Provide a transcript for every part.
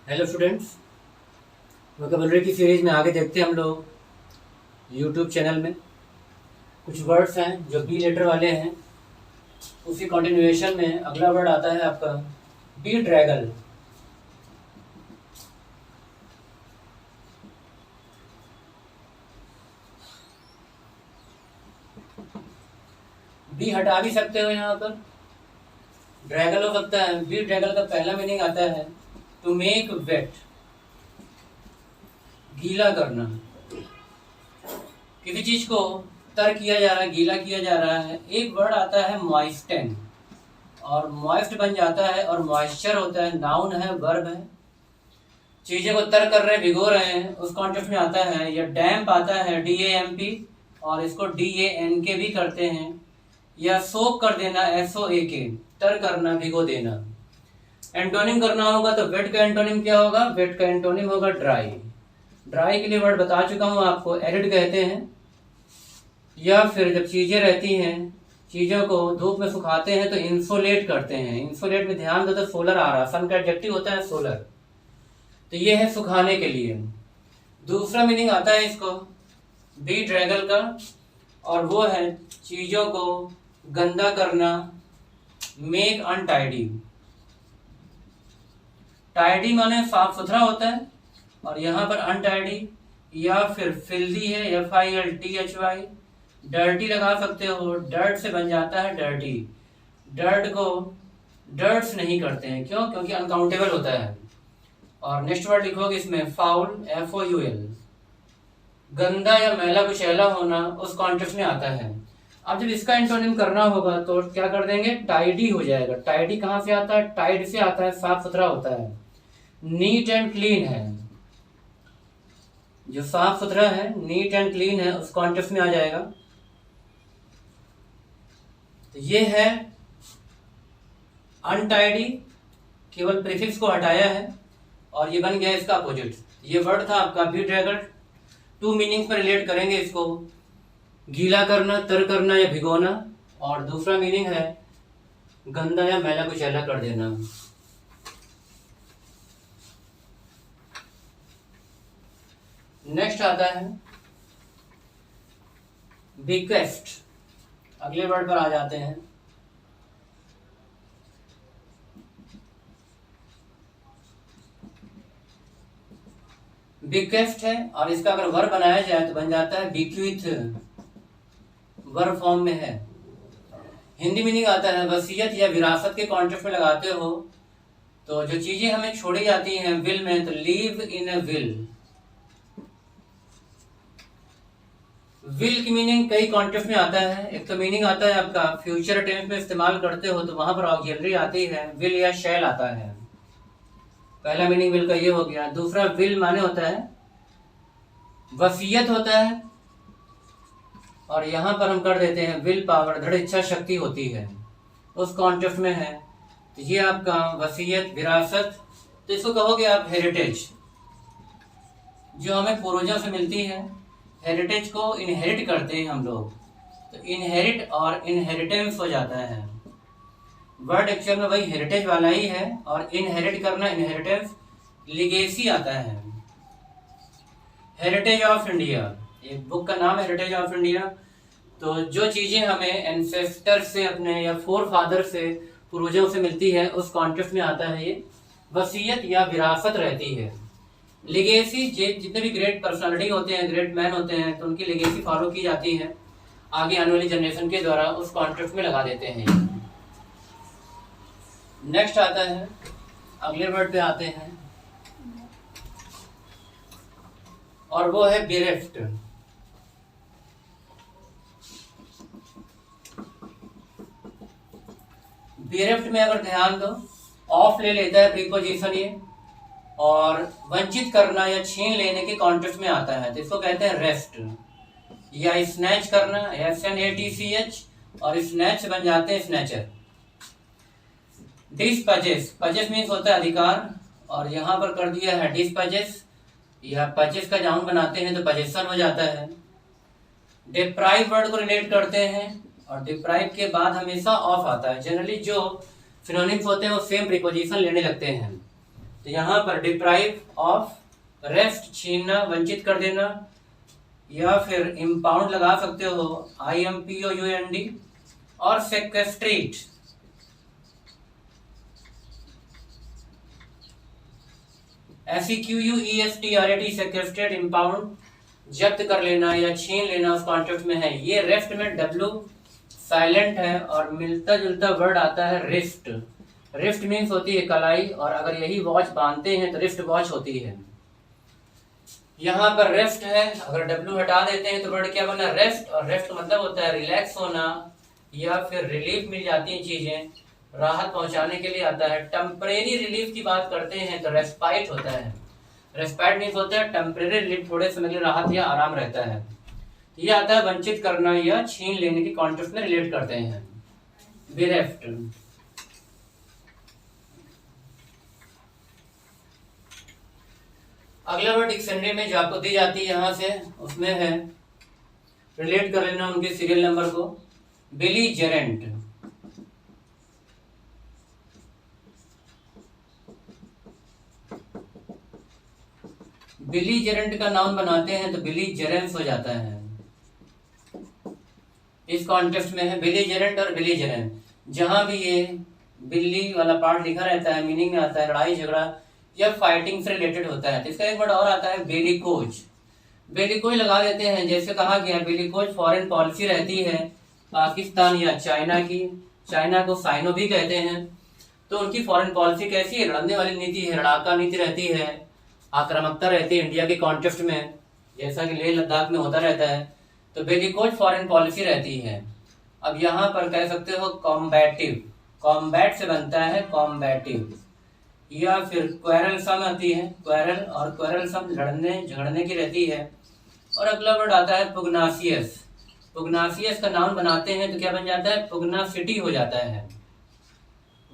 Hello students, vocabulary की series में आगे देखते हैं हम लोग। यूट्यूब चैनल में कुछ वर्ड्स हैं जो बी लेटर वाले हैं। उसी कंटिन्यूएशन में अगला वर्ड आता है आपका बी ड्रैगल। बी हटा भी सकते हो, यहाँ पर ड्रैगल हो सकता है। बी ड्रैगल का पहला मीनिंग आता है टू मेक वेट, गीला करना। किसी चीज को तर किया जा रहा है, गीला किया जा रहा है। एक वर्ड आता है मॉइस्टन, और मॉइस्ट बन जाता है, और मॉइस्चर होता है, नाउन है, वर्ब है। चीजें को तर कर रहे हैं, भिगो रहे हैं, उस कॉन्टेक्स्ट में आता है। या डैम्प आता है, DAMP, और इसको DANK भी करते हैं। या सोक कर देना, SOAK, तर करना, भिगो देना। एंटोनिम करना होगा तो वेट का एंटोनिम क्या होगा? वेट का एंटोनिम होगा ड्राई। ड्राई के लिए वर्ड बता चुका हूं आपको, एरिड कहते हैं। या फिर जब चीजें रहती हैं, चीजों को धूप में सुखाते हैं तो इंसोलेट करते हैं। इंसोलेट में ध्यान दो तो सोलर आ रहा, सन का एडजेक्टिव होता है सोलर, तो ये है सुखाने के लिए। दूसरा मीनिंग आता है इसको बी ड्रैगल का, और वो है चीजों को गंदा करना, मेक अनटाइडी। टाइडी माने साफ सुथरा होता है, और यहाँ पर अनटाइडी या फिर फिल्दी है, FILTHY। डर्टी लगा सकते हो, डर्ट से बन जाता है डर्टी। डर्ट को डर्ट्स नहीं करते हैं, क्यों? क्योंकि अनकाउंटेबल होता है। और नेक्स्ट वर्ड लिखोगे इसमें फाउल, FOUL। गंदा या मैला कुचैला होना उस कॉन्टेक्स्ट में आता है। अब जब इसका एंटोनिम करना होगा तो क्या कर देंगे? टाइडी हो जाएगा। टाइडी कहाँ से आता है? टाइड से आता है, साफ सुथरा होता है। नीट एंड क्लीन है, जो साफ सुथरा है, नीट एंड क्लीन है, उस कॉन्टेक्स्ट में आ जाएगा। तो ये है अनटाइडी, केवल प्रीफिक्स को हटाया है, और ये बन गया इसका अपोजिट। ये वर्ड था आपका बी ड्रैगल। टू मीनिंग्स में रिलेट करेंगे इसको, गीला करना, तर करना या भिगोना, और दूसरा मीनिंग है गंदा या मैला कुचैला कर देना। नेक्स्ट आता है बिगेस्ट। अगले वर्ड पर आ जाते हैं। बिगेस्ट है, और इसका अगर वर्ब बनाया जाए तो बन जाता है बिक्विथ, वर्ब फॉर्म में है। हिंदी मीनिंग आता है वसीयत या विरासत के कॉन्टेक्स्ट में लगाते हो तो जो चीजें हमें छोड़ी जाती हैं विल में, तो leave in A will. Will की मीनिंग कई कॉन्टेक्स्ट में आता है। एक तो मीनिंग आता है आपका फ्यूचर टेंस में इस्तेमाल करते हो तो वहां पर ऑक्सिलरी आती है, विल या शैल आता है। पहला मीनिंग विल का ये हो गया। दूसरा विल माने होता है वसीयत होता है, और यहां पर हम कर देते हैं विल पावर, दृढ़ इच्छा शक्ति होती है, उस कॉन्टेक्स्ट में है। तो ये आपका वसीयत, विरासत, तो इसको कहोगे आप हेरिटेज, जो हमें पूर्वजों से मिलती है। हेरिटेज को इनहेरिट करते हैं हम लोग, तो इनहेरिट और इनहेरिटेंस हो जाता है। वर्ड एक्चुअल में वही हेरिटेज वाला ही है, और इनहेरिट करना, इनहेरिटेंस, लिगेसी आता है। हेरिटेज ऑफ इंडिया, एक बुक का नाम है हेरिटेज ऑफ इंडिया। तो जो चीजें हमें एंसेस्टर से अपने या फोर फादर से, पूर्वजों से मिलती है, उस कॉन्टेक्स्ट में आता है ये वसीयत या विरासत रहती है। लिगेसी, जितने भी ग्रेट पर्सनालिटी होते हैं, ग्रेट मैन होते हैं, तो उनकी लिगेसी फॉलो की जाती है, आगे आने वाली जनरेशन के द्वारा उस कॉन्टेक्स्ट में लगा देते हैं। नेक्स्ट आता है, अगले वर्ड पे आते हैं, और वो है बेरेफ्ट। बेरेफ्ट में अगर ध्यान दो, ऑफ ले लेता है प्रीपोजिशन ये, और वंचित करना या छीन लेने के कॉन्टेक्स्ट में आता है, तो इसको कहते हैं रेस्ट। या स्नैच करना, SNATCH, और स्नैच बन जाते हैं स्नैचर। डिस्पजेस, पजेस मीन्स होता है अधिकार, और यहाँ पर कर दिया है डिस्पजेस, या पजेस का जाउन बनाते हैं तो पजेशन हो जाता है। डिप्राइव वर्ड को रिलेट करते हैं, और डिप्राइव के बाद हमेशा ऑफ आता है। जनरली जो सिनोनिम्स होते हैं वो सेम प्रीपोजिशन लेने लगते हैं। तो यहाँ पर डिप्राइव ऑफ, रेस्ट छीनना, वंचित कर देना, या फिर इम्पाउंड लगा सकते हो IMPOUND, और सेक्वेस्ट्रेट, SEQUESTRAT, सेक्वेस्ट्रेट, इम्पाउंड, जब्त कर लेना या छीन लेना, उस कॉन्टेक्स्ट में है। ये रेस्ट में W साइलेंट है और मिलता जुलता वर्ड आता है रिस्ट। रिस्ट मीन्स होती है कलाई, और अगर यही वॉच बांधते हैं तो रिस्ट वॉच होती है। यहाँ पर रेस्ट है, अगर W हटा देते हैं तो वर्ड क्या बना, रेस्ट, और रेस्ट का मतलब होता है रिलैक्स होना या फिर रिलीफ मिल जाती है चीजें, राहत पहुंचाने के लिए आता है। टेम्परेरी रिलीफ की बात करते हैं तो रेस्पाइट होता है। रेस्पाइट मीन्स होता है टेम्परेरी रिलीफ, थोड़े समय के लिए राहत या आराम रहता है। ये आता है वंचित करना या छीन लेने की कॉन्टेक्स्ट में रिलेट करते हैं। बेरेफ्ट, अगला वर्ड डिक्शनरी में जो आपको दी जाती है यहाँ से, उसमें है रिलेट कर लेना उनके सीरियल नंबर को। बेलीजेरेंट, बेलीजेरेंट का नाउन बनाते हैं तो बेलीजेरेंस हो जाता है। इस कॉन्टेक्स्ट में है बेलीजेरेंट और बेलीजेरेंट। जहां भी ये बिल्ली वाला पार्ट लिखा रहता है मीनिंग में आता है लड़ाई झगड़ा या फाइटिंग से रिलेटेड होता है। तो इसका एक वर्ड और आता है बेलिकोज। बेलिकोज लगा देते हैं, जैसे कहा गया बेलिकोज फॉरेन पॉलिसी रहती है पाकिस्तान या चाइना की। चाइना को साइनो भी कहते हैं। तो उनकी फॉरेन पॉलिसी कैसी है, लड़ने वाली नीति है, लड़ाका नीति रहती है, आक्रामकता रहती है इंडिया के कॉन्टेक्स्ट में, जैसा कि लेह लद्दाख में होता रहता है। तो बेलिकोज फॉरेन पॉलिसी रहती है। अब यहाँ पर कह सकते हो कॉम्बैटिव, कॉम्बैट से बनता है कॉम्बैटिव, या फिर क्वेरलसम आती है, क्वेरल और क्वेरलसम लड़ने झगड़ने की रहती है। और अगला वर्ड आता है पुग्नासियस। पुग्नासियस का नाउन बनाते हैं तो क्या बन जाता है, पुग्नासिटी हो जाता है,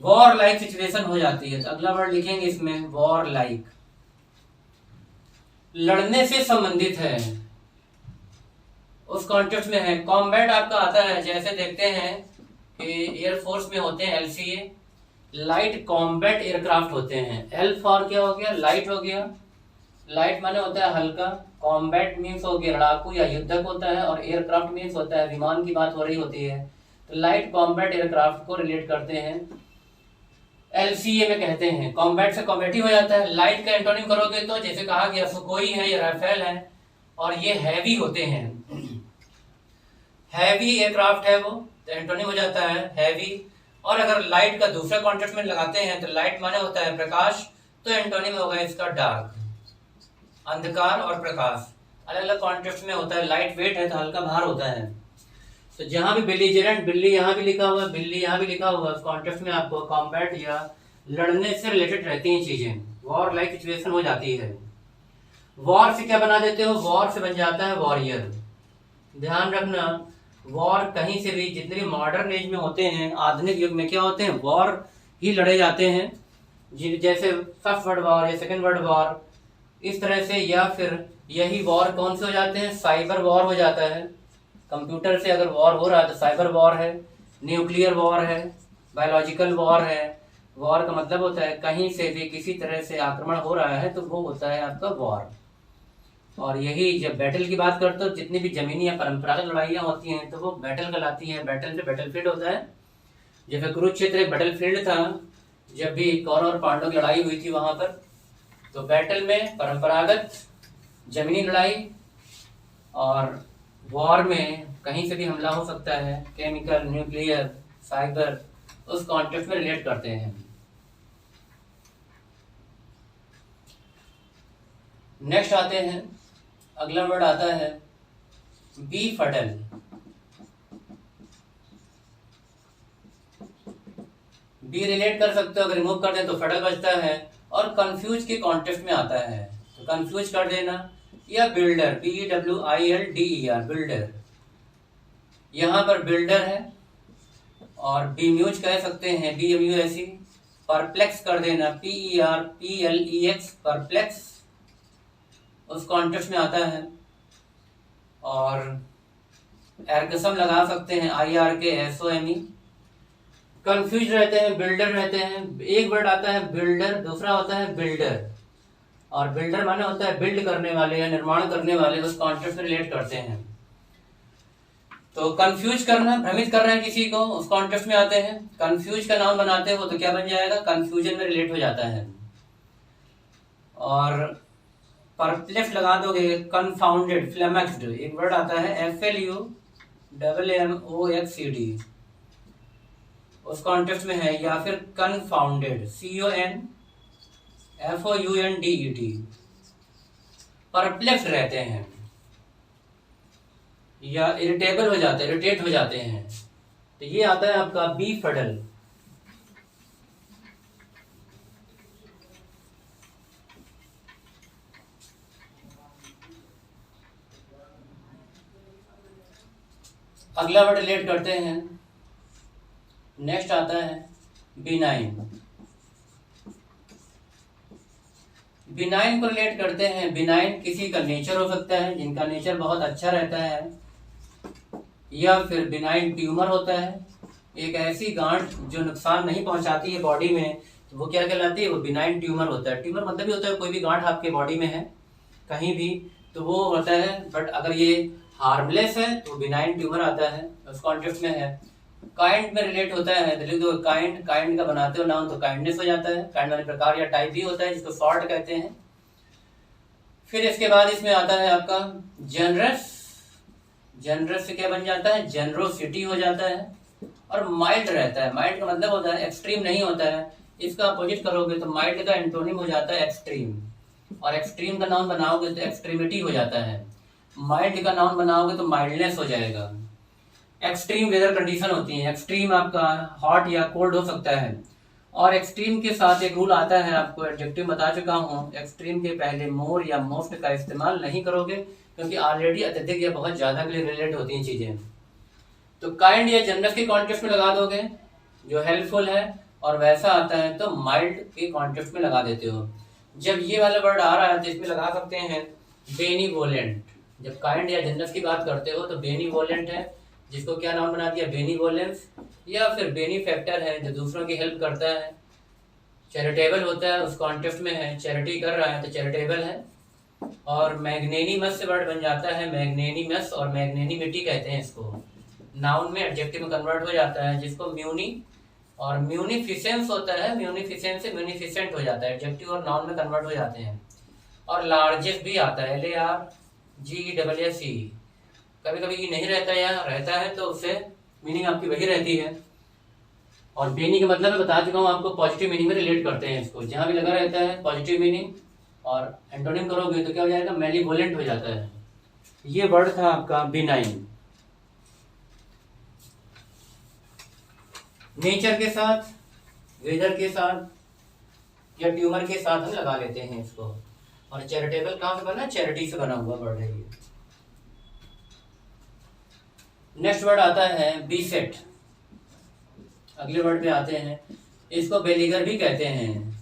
वॉर लाइक सिचुएशन हो जाती है। तो अगला वर्ड लिखेंगे इसमें वॉर लाइक, लड़ने से संबंधित है, उस कॉन्टेक्स्ट में है। कॉम्बैट आपका आता है, जैसे देखते हैं कि एयरफोर्स में होते हैं LCA, लाइट कॉम्बैट एयरक्राफ्ट होते हैं। L फॉर क्या हो गया, लाइट हो गया, लाइट माने होता है हल्का, कॉम्बैट मीन्स हो गया लड़ाकू या युद्धक होता है, और एयरक्राफ्ट मीन्स होता है विमान की बात हो रही होती है। तो लाइट कॉम्बैट एयरक्राफ्ट को रिलेट करते हैं, LCA में कहते हैं। कॉम्बैट से कॉम्बैटिव हो जाता है। लाइट का एंटोनिम करोगे तो जैसे कहा गया सुकोई है या राफेल है, और ये हैवी होते हैं, हैवी एयरक्राफ्ट है वो, तो एंटोनिम हो जाता है हैवी। और अगर लाइट का दूसरा कॉन्टेक्स्ट में लगाते हैं तो लाइट माने होता है प्रकाश, तो एंटोनिम होगा इसका डार्क, अंधकार और प्रकाश। अलग अलग कॉन्टेक्स्ट में होता है। लाइट वेट है तो हल्का भार होता है। तो जहां भी बेलीजेरेंट, बिल्ली यहाँ भी लिखा हुआ है, बिल्ली यहाँ भी लिखा हुआ है, कॉन्टेक्स्ट में आपको कॉम्बैट या लड़ने से रिलेटेड रहती हैं चीजें, वॉर लाइक सिचुएशन हो जाती है। वॉर से क्या बना देते हो, वॉर से बन जाता है वॉरियर। ध्यान रखना, वॉर कहीं से भी जितने भी मॉडर्न एज में होते हैं, आधुनिक युग में क्या होते हैं, वॉर ही लड़े जाते हैं, जैसे फर्स्ट वर्ल्ड वॉर या सेकेंड वर्ल्ड वॉर, इस तरह से। या फिर यही वॉर कौन से हो जाते हैं, साइबर वॉर हो जाता है। कंप्यूटर से अगर वॉर हो रहा है तो साइबर वॉर है, न्यूक्लियर वॉर है, बायोलॉजिकल वॉर है। वॉर का मतलब होता है कहीं से भी किसी तरह से आक्रमण हो रहा है तो वो होता है आपका वॉर। और यही जब बैटल की बात करते हो, जितनी भी जमीनी या परंपरागत लड़ाइयाँ होती हैं तो वो बैटल कहलाती हैं। बैटल पे बैटलफील्ड होता है, जैसे कुरुक्षेत्र एक बैटलफील्ड था, जब भी कौरव और पांडव की लड़ाई हुई थी वहां पर। तो बैटल में परंपरागत जमीनी लड़ाई, और वॉर में कहीं से भी हमला हो सकता है, केमिकल, न्यूक्लियर, साइबर, उस कॉन्टेक्स्ट में रिलेट करते हैं। नेक्स्ट आते हैं, अगला वर्ड आता है बी फडल। बी रिलेट कर सकते हो, अगर रिमूव कर दें तो फडल बचता है, और कंफ्यूज के कॉन्टेक्स्ट में आता है तो कंफ्यूज कर देना। या बिल्डर, BEWILDER, बिल्डर, यहाँ पर बिल्डर है। और बीम्यूज कह सकते हैं, BMUSE। परप्लेक्स कर देना, PERPLEX, परप्लेक्स, उस कॉन्टेक्स्ट में आता है। और एर्गसम लगा सकते हैं, IRKSOME। कंफ्यूज रहते हैं, बिल्डर रहते हैं। एक वर्ड आता है बिल्डर, दूसरा होता है बिल्डर। और बिल्डर माने होता है बिल्ड करने वाले या निर्माण करने वाले, उस कॉन्सेप्ट से रिलेट करते हैं। तो कंफ्यूज करना, भ्रमित कर रहे हैं किसी को, उस कॉन्टेक्स्ट में आते हैं। कंफ्यूज का नाउन बनाते हो तो क्या बन जाएगा, कंफ्यूजन में रिलेट हो जाता है। और परप्लेक्स लगा दोगे, कन्फाउंडेड, फ्लेमक्स्ड, एक वर्ड आता है FLUMMOXED, उस कॉन्टेक्स्ट में है। या फिर कन्फाउंडेड, CONFOUNDED, परप्लेक्स रहते हैं या इरिटेबल हो जाते हैं, इरिटेट हो जाते हैं। तो ये आता है आपका बी फडल। अगला वर्ड रिलेट करते हैं, नेक्स्ट आता है बिनाइन। बिनाइन को रिलेट करते हैं। बिनाइन किसी का नेचर हो सकता है, जिनका नेचर बहुत अच्छा रहता है, या फिर बिनाइन ट्यूमर होता है, एक ऐसी गांठ जो नुकसान नहीं पहुंचाती है बॉडी में, तो वो क्या कहलाती है, वो बिनाइन ट्यूमर होता है। ट्यूमर मतलब ही होता है कोई भी गांठ आपके बॉडी में है कहीं भी, तो वो होता है। बट अगर ये हार्मलेस है तो बिनाइन ट्यूमर आता है, उस कॉन्टेक्स्ट में है। काइंड में रिलेट होता है, तो काइंड, काइंड का बनाते हो नाउन तो काइंडनेस हो जाता है। काइंड वाले प्रकार या टाइप भी होता है, जिसको सॉर्ट कहते हैं। फिर इसके बाद इसमें आता है आपका जनरस। जनरस से क्या बन जाता है, जनरोसिटी हो जाता है। और माइल्ड रहता है, माइल्ड का मतलब होता है एक्सट्रीम नहीं होता है। इसका अपोजिट करोगे तो माइल्ड का एंटोनिम हो जाता है एक्सट्रीम, और एक्सट्रीम का नाउन बनाओगे तो एक्सट्रीमिटी हो जाता है। माइल्ड का नाउन बनाओगे तो माइल्डनेस हो जाएगा। एक्सट्रीम वेदर कंडीशन होती है, एक्सट्रीम आपका हॉट या कोल्ड हो सकता है। और एक्सट्रीम के साथ एक रूल आता है, आपको एडजेक्टिव बता चुका हूँ, एक्सट्रीम के पहले मोर या मोस्ट का इस्तेमाल नहीं करोगे, क्योंकि ऑलरेडी अत्यधिक या बहुत ज्यादा के लिए रिलेट होती हैं चीजें। तो काइंड या जनरस के कॉन्टेक्स्ट में लगा दोगे जो हेल्पफुल है, और वैसा आता है तो माइल्ड के कॉन्टेक्स्ट में लगा देते हो। जब ये वाला वर्ड आ रहा है तो इसमें लगा सकते हैं बेनीवोलेंट। जब काइंड या जनरस की बात करते हो तो बेनीवोलेंट है, जिसको क्या नाम बना दिया, बेनीवोलेंस। या फिर बेनीफैक्टर है, जो दूसरों की हेल्प करता है। चैरिटेबल होता है, उस कॉन्टेक्स्ट में है, चैरिटी कर रहा है तो चैरिटेबल है। और मैग्नेनिमस से वर्ड बन जाता है मैग्नेनिमस, और मैग्नेनिमिटी कहते हैं इसको। नाउन में एडजेक्टिव में कन्वर्ट हो जाता है, जिसको म्यूनी और म्यूनिफिसेंस होता है, म्यूनिफिसेंस से म्यूनिफिसेंट हो जाता है, एडजेक्टिव और नाउन में कन्वर्ट हो जाते हैं। और लार्जेस्ट भी आता है, LARGESSE। कभी कभी ये नहीं रहता है या रहता है तो उससे मीनिंग आपकी वही रहती है। और बेनी का मतलब मैं बता चुका हूँ आपको, पॉजिटिव मीनिंग में रिलेट करते हैं इसको, जहां भी लगा रहता है पॉजिटिव मीनिंग। और एंटोनिम करोगे तो क्या हो जाएगा, मेलीवोलेंट हो जाता है। ये वर्ड था आपका बिनाइन। नेचर के साथ, वेदर के साथ या ट्यूमर के साथ हम लगा लेते हैं इसको। और चैरिटेबल कहां से बना, चैरिटी से बना हुआ वर्ड है ये। नेक्स्ट वर्ड आता है बीसेट। अगले वर्ड पे आते हैं, इसको बेलीगर भी कहते हैं।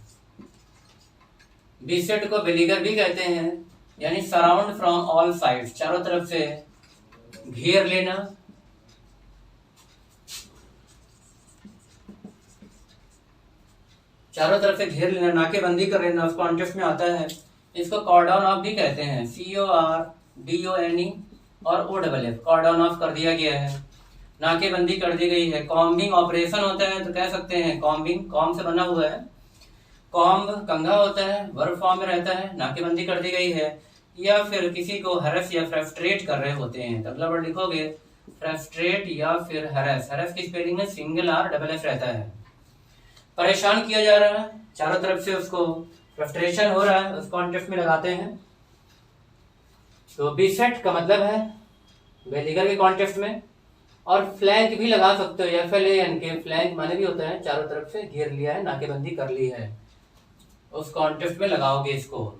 बीसेट को बेलीगर भी कहते हैं, यानी सराउंड फ्रॉम ऑल साइड्स, चारों तरफ से घेर लेना। चारों तरफ से घेर लेना, नाकेबंदी कर लेना, उस कॉन्टेक्स्ट में आता है। इसको कॉर्डन ऑफ भी कहते हैं, CORDONE और OFF, कॉर्डन ऑफ कर दिया गया है, नाकेबंदी कर दी गई है। कॉम्बिंग ऑपरेशन होता है तो कह सकते हैं कॉम्बिंग, कॉम से बना हुआ है। कॉम्ब कंघा होता है, वर्ब फॉर्म में रहता है, नाकेबंदी कर दी गई है। या फिर किसी को हरस या फ्रस्ट्रेट कर रहे होते हैं, तो अगला वर्ड लिखोगे फ्रस्ट्रेट या फिर हरस। हरस की स्पेलिंग में सिंगल R डबल S रहता है। परेशान किया जा रहा है, चारों तरफ से उसको फ्रस्ट्रेशन हो रहा है, उस कॉन्टेक्स्ट में लगाते हैं। तो बीसेट का मतलब है बेलीगर के कॉन्टेक्स्ट में। और फ्लैंक भी लगा सकते हो, FLANK के, फ्लैंक माने भी होता है चारों तरफ से घेर लिया है, नाकेबंदी कर ली है, उस कॉन्टेक्स्ट में लगाओगे इसको।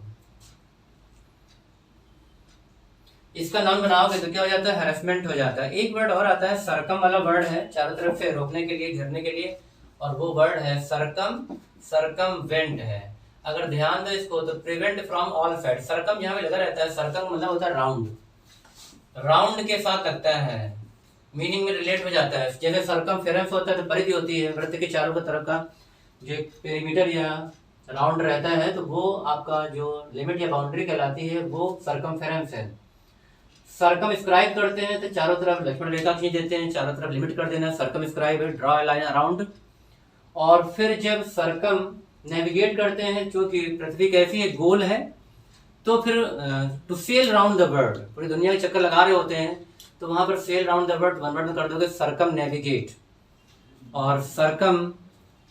इसका नाम बनाओगे तो क्या हो जाता है, हैरेसमेंट हो जाता है। एक वर्ड और आता है, सरकम वाला वर्ड है, चारों तरफ से रोकने के लिए, घेरने के लिए, और वो वर्ड है सरकम, सरकमवेंट है। अगर ध्यान दो इसको तो प्रिवेंट फ्रॉम ऑल साइड, सरकम यहाँ पे लगा रहता है, सरकम मतलब होता है राउंड, राउंड के साथ लगता है। मीनिंग में रिलेट हो जाता है। जैसे सरकमफेरेंस होता है तो परिधि होती है, वृत्त के चारों की तरफ का जो पेरीमीटर या राउंड रहता है, तो वो आपका जो लिमिट या बाउंड्री कहलाती है वो सरकमफेरेंस है। सर्कमस्क्राइब करते हैं तो चारों तरफ लक्ष्मण रेखा खींच देते हैं, चारों तरफ लिमिट कर देना, सर्कमस्क्राइब है, ड्रॉ ए लाइन अराउंड। और फिर जब सर्कम नेविगेट करते हैं, चूंकि पृथ्वी कैसी है, गोल है, तो फिर to sail round the world, पूरी दुनिया के चक्कर लगा रहे होते हैं, तो वहां पर sail round the world one word में कर दोगे सर्कम नेविगेट। और सर्कम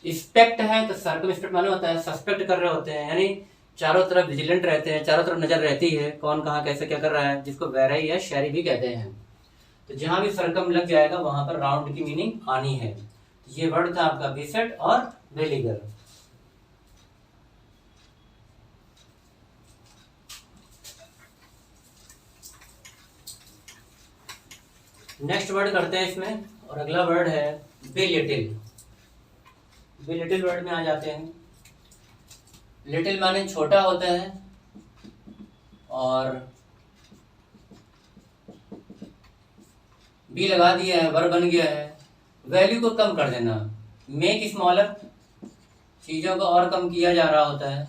स्पेक्ट है तो सर्कम स्पेक्ट माने होता है सस्पेक्ट कर रहे होते हैं, यानी चारों तरफ विजिलेंट रहते हैं, चारों तरफ नजर रहती है कौन कहाँ कैसे क्या कर रहा है, जिसको वेराई या शहरी भी कहते हैं। तो जहां भी सर्कम लग जाएगा वहां पर राउंड की मीनिंग आनी है। ये वर्ड था आपका बिसेट और बेलिगर। नेक्स्ट वर्ड करते हैं इसमें, और अगला वर्ड है बेलिटिल। बेलिटिल वर्ड में आ जाते हैं। लिटिल माने छोटा होता है, और बी लगा दिया है, वर्ब बन गया है। वैल्यू को कम कर देना, मेक स्मॉलर, चीजों को और कम किया जा रहा होता है।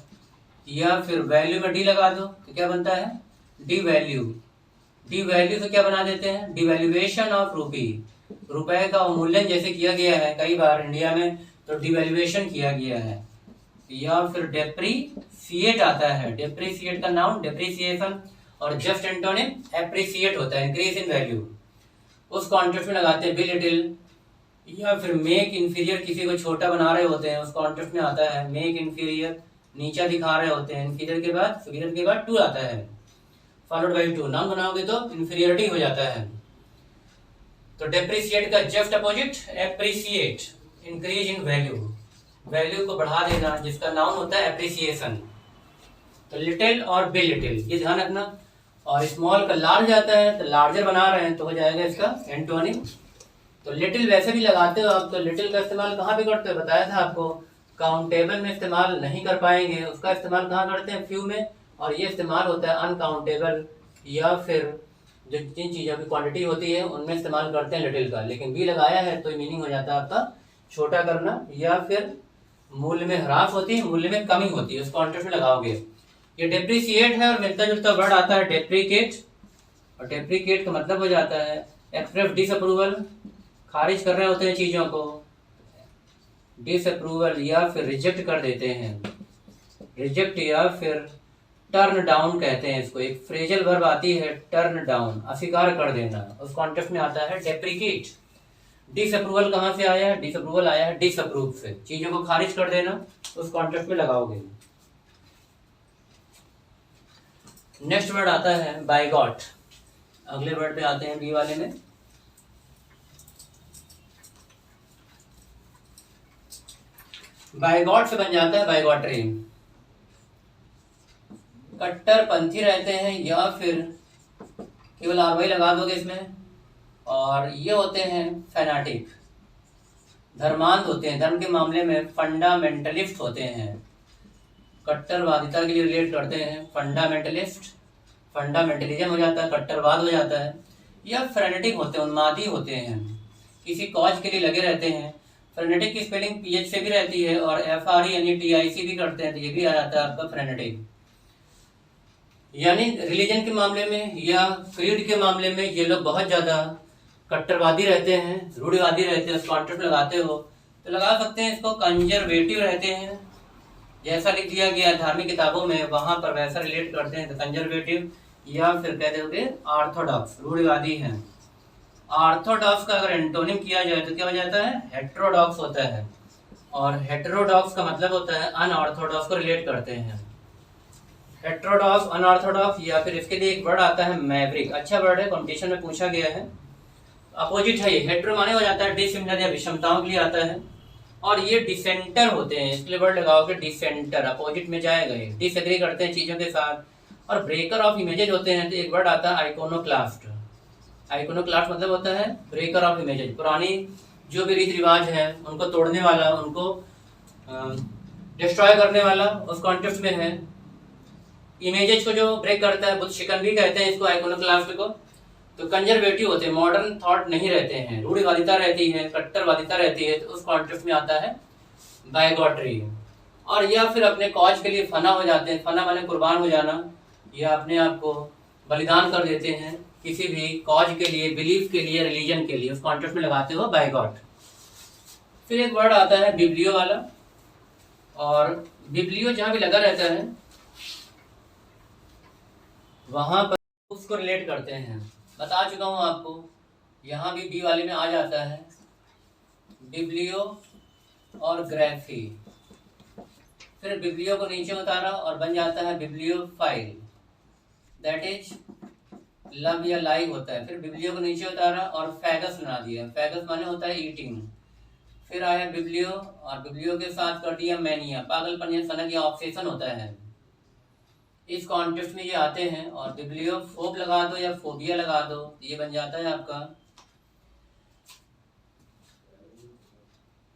या फिर वैल्यू में डी लगा दो तो क्या बनता है, डी वैल्यू। डी वैल्यू से क्या बना देते हैं, डिवैल्यूएशन ऑफ रूपी, रुपए का अवमूल्यन जैसे किया गया है कई बार इंडिया में, तो डिवैल्यूएशन किया गया है। या फिर डेप्रीसिएट आता है, डेप्रीसिएट का नाउन डेप्रीसिएशन, और जस्ट एंटोनिम एप्रिसिएट होता है, इंक्रीज इन वैल्यू। उस कॉन्टेक्स्ट में लगाते हैं बिलिटिल। या फिर मेक इंफीरियर, किसी को छोटा बना रहे होते हैं, उस कॉन्टेक्स्ट में आता है मेक इंफीरियर, नीचा दिखा रहे होते हैं। इंफीरियर के बाद सुपीरियर के बाद टू आता है, फॉलोड बाई टू। नाउन बनाओगे तो इंफीरियरिटी हो जाता है। तो डेप्रिसिएट का just opposite appreciate, increase in value, value को बढ़ा देना, जिसका नाउन होता है एप्रिसिएशन। तो लिटिल और बिलिटिल ये ध्यान रखना। और स्मॉल का लार्ज आता है, तो लार्जर बना रहे हैं तो हो जाएगा इसका एंटोनिम। तो लिटिल वैसे भी लगाते हो आप, तो लिटिल का इस्तेमाल कहाँ पे करते हो, बताया था आपको, काउंटेबल में इस्तेमाल नहीं कर पाएंगे, उसका इस्तेमाल कहाँ करते हैं, फ्यू में। और ये इस्तेमाल होता है अनकाउंटेबल, या फिर जो जिन चीज़ों की क्वांटिटी होती है उनमें इस्तेमाल करते हैं लिटिल का। लेकिन बी लगाया है तो मीनिंग हो जाता है आपका छोटा करना, या फिर मूल्य में ह्रास होती है, मूल्य में कमी होती है, उस कॉन्टेक्स्ट में लगाओगे। ये डेप्रिसिएट है, और मिलता जुलता वर्ड आता है डेप्रिकेट। और डेप्रिकेट का मतलब हो जाता है एक्सप्रेस डिसअप्रूवल, खारिज कर रहे होते हैं चीज़ों को, डिसअप्रूवल, या फिर रिजेक्ट कर देते हैं, रिजेक्ट, या फिर टर्न डाउन कहते हैं इसको। एक फ्रेजल वर्ब आती है टर्न डाउन, अस्वीकार कर देना, उस कॉन्टेक्स्ट में आता है डेप्रिकेट। डिसअप्रूवल कहाँ से आया है, डिसअप्रूवल आया है डिसअप्रूव से, चीजों को खारिज कर देना, उस कॉन्टेक्स्ट में लगाओगे। नेक्स्ट वर्ड आता है बायगॉट। अगले वर्ड पे आते हैं बी वाले में। बायगॉट से बन जाता है बायगॉटरी। कट्टरपंथी रहते हैं, या फिर केवल आरवाई लगा दोगे इसमें। और ये होते हैं फैनाटिक, धर्मांध होते हैं, धर्म के मामले में फंडामेंटलिस्ट होते हैं, कट्टरवादिता के लिए रिलेट करते हैं। फंडामेंटलिस्ट, फंडामेंटलिज्म हो जाता है, कट्टरवाद हो जाता है। या फ्रेनेटिक होते हैं, उन्मादी होते हैं, किसी कॉज के लिए लगे रहते हैं। फ्रेनेटिक की स्पेलिंग पीएच से भी रहती है, और FRENETIC भी करते हैं, तो ये भी आ जाता है आपका फ्रेनेटिक। यानी रिलीजन के मामले में या क्रीड के मामले में ये लोग बहुत ज्यादा कट्टरवादी रहते हैं, रूढ़िवादी रहते हैं। उस कॉन्टेक्स्ट लगाते हो तो लगा सकते हैं इसको कंजर्वेटिव रहते हैं, जैसा लिख दिया गया धार्मिक किताबों में वहां पर वैसा रिलेट करते हैं तो कंजर्वेटिव। या फिर कह दोगे ऑर्थोडॉक्स, रूढ़िवादी हैं। ऑर्थोडॉक्स का अगर एंटोनिम किया जाए तो क्या हो जाता है, हेट्रोडॉक्स होता है। और हेट्रोडॉक्स का मतलब होता है अनऑर्थोडॉक्स को रिलेट करते हैं। Heterodox, unorthodox. या फिर इसके लिए एक वर्ड आता है मैवरिक, अच्छा वर्ड है, कॉम्पिटिशन में पूछा गया है। अपोजिट है ये, हेट्रो माने हो जाता है डिसिमिलर या विषमताओं के लिए आता है। और ये डिसेंटर होते हैं, इसके लिए वर्ड लगाओगे डिसेंटर, अपोजिट में जाएगा, ये डिसएग्री करते हैं चीजों के साथ। और ब्रेकर ऑफ इमेजेस होते हैं, तो एक वर्ड आता है आइकोनोक्लास्ट। आइकोनोक्लास्ट मतलब होता है ब्रेकर ऑफ इमेजेस, पुरानी जो भी रीति रिवाज है उनको तोड़ने वाला, उनको डिस्ट्रॉय करने वाला, उस कॉन्टेक्स्ट में है। इमेजेस को जो ब्रेक करता है, बुद्ध शिकन भी कहते हैं इसको, आइकोनोक्लास्ट को। तो कंजर्वेटिव होते हैं, मॉडर्न थॉट नहीं रहते हैं, रूढ़िवादिता रहती है, कट्टरवादिता रहती है, तो उस कॉन्टेक्स्ट में आता है बायगॉटरी। और या फिर अपने कॉज के लिए फना हो जाते हैं, फना माने कुर्बान हो जाना, या अपने आप को बलिदान कर देते हैं किसी भी कॉज के लिए, बिलीफ के लिए, रिलीजन के लिए, उस कॉन्टेक्स्ट में लगाते हो बायगॉट। फिर एक वर्ड आता है बिब्लियो वाला, और बिब्लियो जहां भी लगा रहता है वहां पर उसको रिलेट करते हैं। बता चुका हूं आपको, यहाँ भी बी वाले में आ जाता है बिब्लियो और ग्राफी। फिर बिब्लियो को नीचे उतारा और बन जाता है बिब्लियोफाइल, दैट इज लव या लाइक होता है। फिर बिब्लियो को नीचे उतारा और फैगस बना दिया, फैगस माने होता है ईटिंग। फिर आया बिब्लियो और बिब्लियो के साथ कर दिया मैनिया, पागलपन या सनक या ऑब्सेशन होता है। इस कॉन्टेक्स्ट में ये आते हैं, और बिब्लियो फोब लगा दो या फोबिया लगा दो, ये बन जाता है आपका।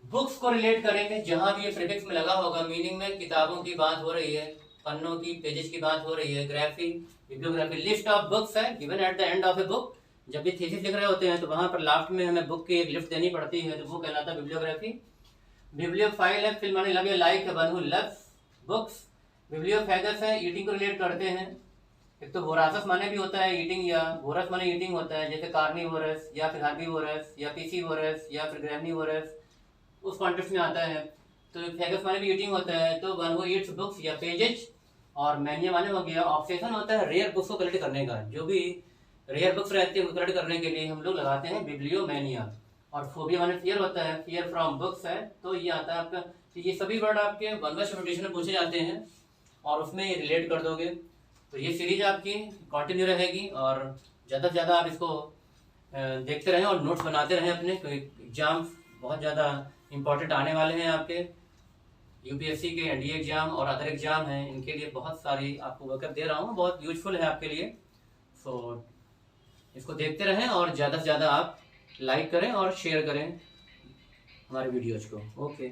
बुक्स को रिलेट करेंगे, जहां भी ये प्रीफिक्स में लगा होगा, मीनिंग में किताबों की बात हो रही है, पन्नों की, पेजेस की बात हो रही है। ग्राफी, बिब्लियोग्राफी, लिस्ट ऑफ बुक्स है given at the end of a book. जब भी थीसिस लिख रहे होते हैं तो वहां पर लास्ट में हमें बुक की एक लिस्ट देनी पड़ती है, तो वो कहलाता है बिब्लियोग्राफी। बिब्लियोफाइल है, फिल्म माने लव या लाइक है, वन हू लव्स बुक्स। बिब्लियोफैगस है, ईटिंग को रिलेट करते हैं। एक तो वोरासस माने भी होता है ईटिंग, या वोरस माने ईटिंग होता है, जैसे कार्निवोरस या फिर हर्बीवोरस या पिसीवोरस या फिर ग्रेमनीवोरस, उस कॉन्टेक्स्ट में आता है। तो फैगस माने भी ईटिंग होता है, तो वन हू ईट्स बुक्स या पेजेज। और मैनिया माने हो गया ऑब्सेशन होता है रेयर बुक्स को कलेक्ट करने का, जो भी रेयर बुक्स रहती है कलेक्ट करने के लिए हम लोग लगाते हैं बिब्लियोमैनिया। और फोबिया माने फियर होता है, फियर फ्रॉम बुक्स है, तो ये आता है आपका। तो ये सभी वर्ड आपके वन वर्ड नोटेशन में पूछे जाते हैं और उसमें रिलेट कर दोगे, तो ये सीरीज आपकी कंटिन्यू रहेगी। और ज़्यादा से ज़्यादा आप इसको देखते रहें और नोट्स बनाते रहें अपने, क्योंकि एग्जाम बहुत ज़्यादा इंपॉर्टेंट आने वाले हैं आपके। यूपीएससी के, एनडीए एग्जाम और अदर एग्जाम हैं, इनके लिए बहुत सारी आपको वर्कअप दे रहा हूँ, बहुत यूजफुल है आपके लिए। सो इसको देखते रहें और ज़्यादा से ज़्यादा आप लाइक करें और शेयर करें हमारे वीडियोज़ को। ओके।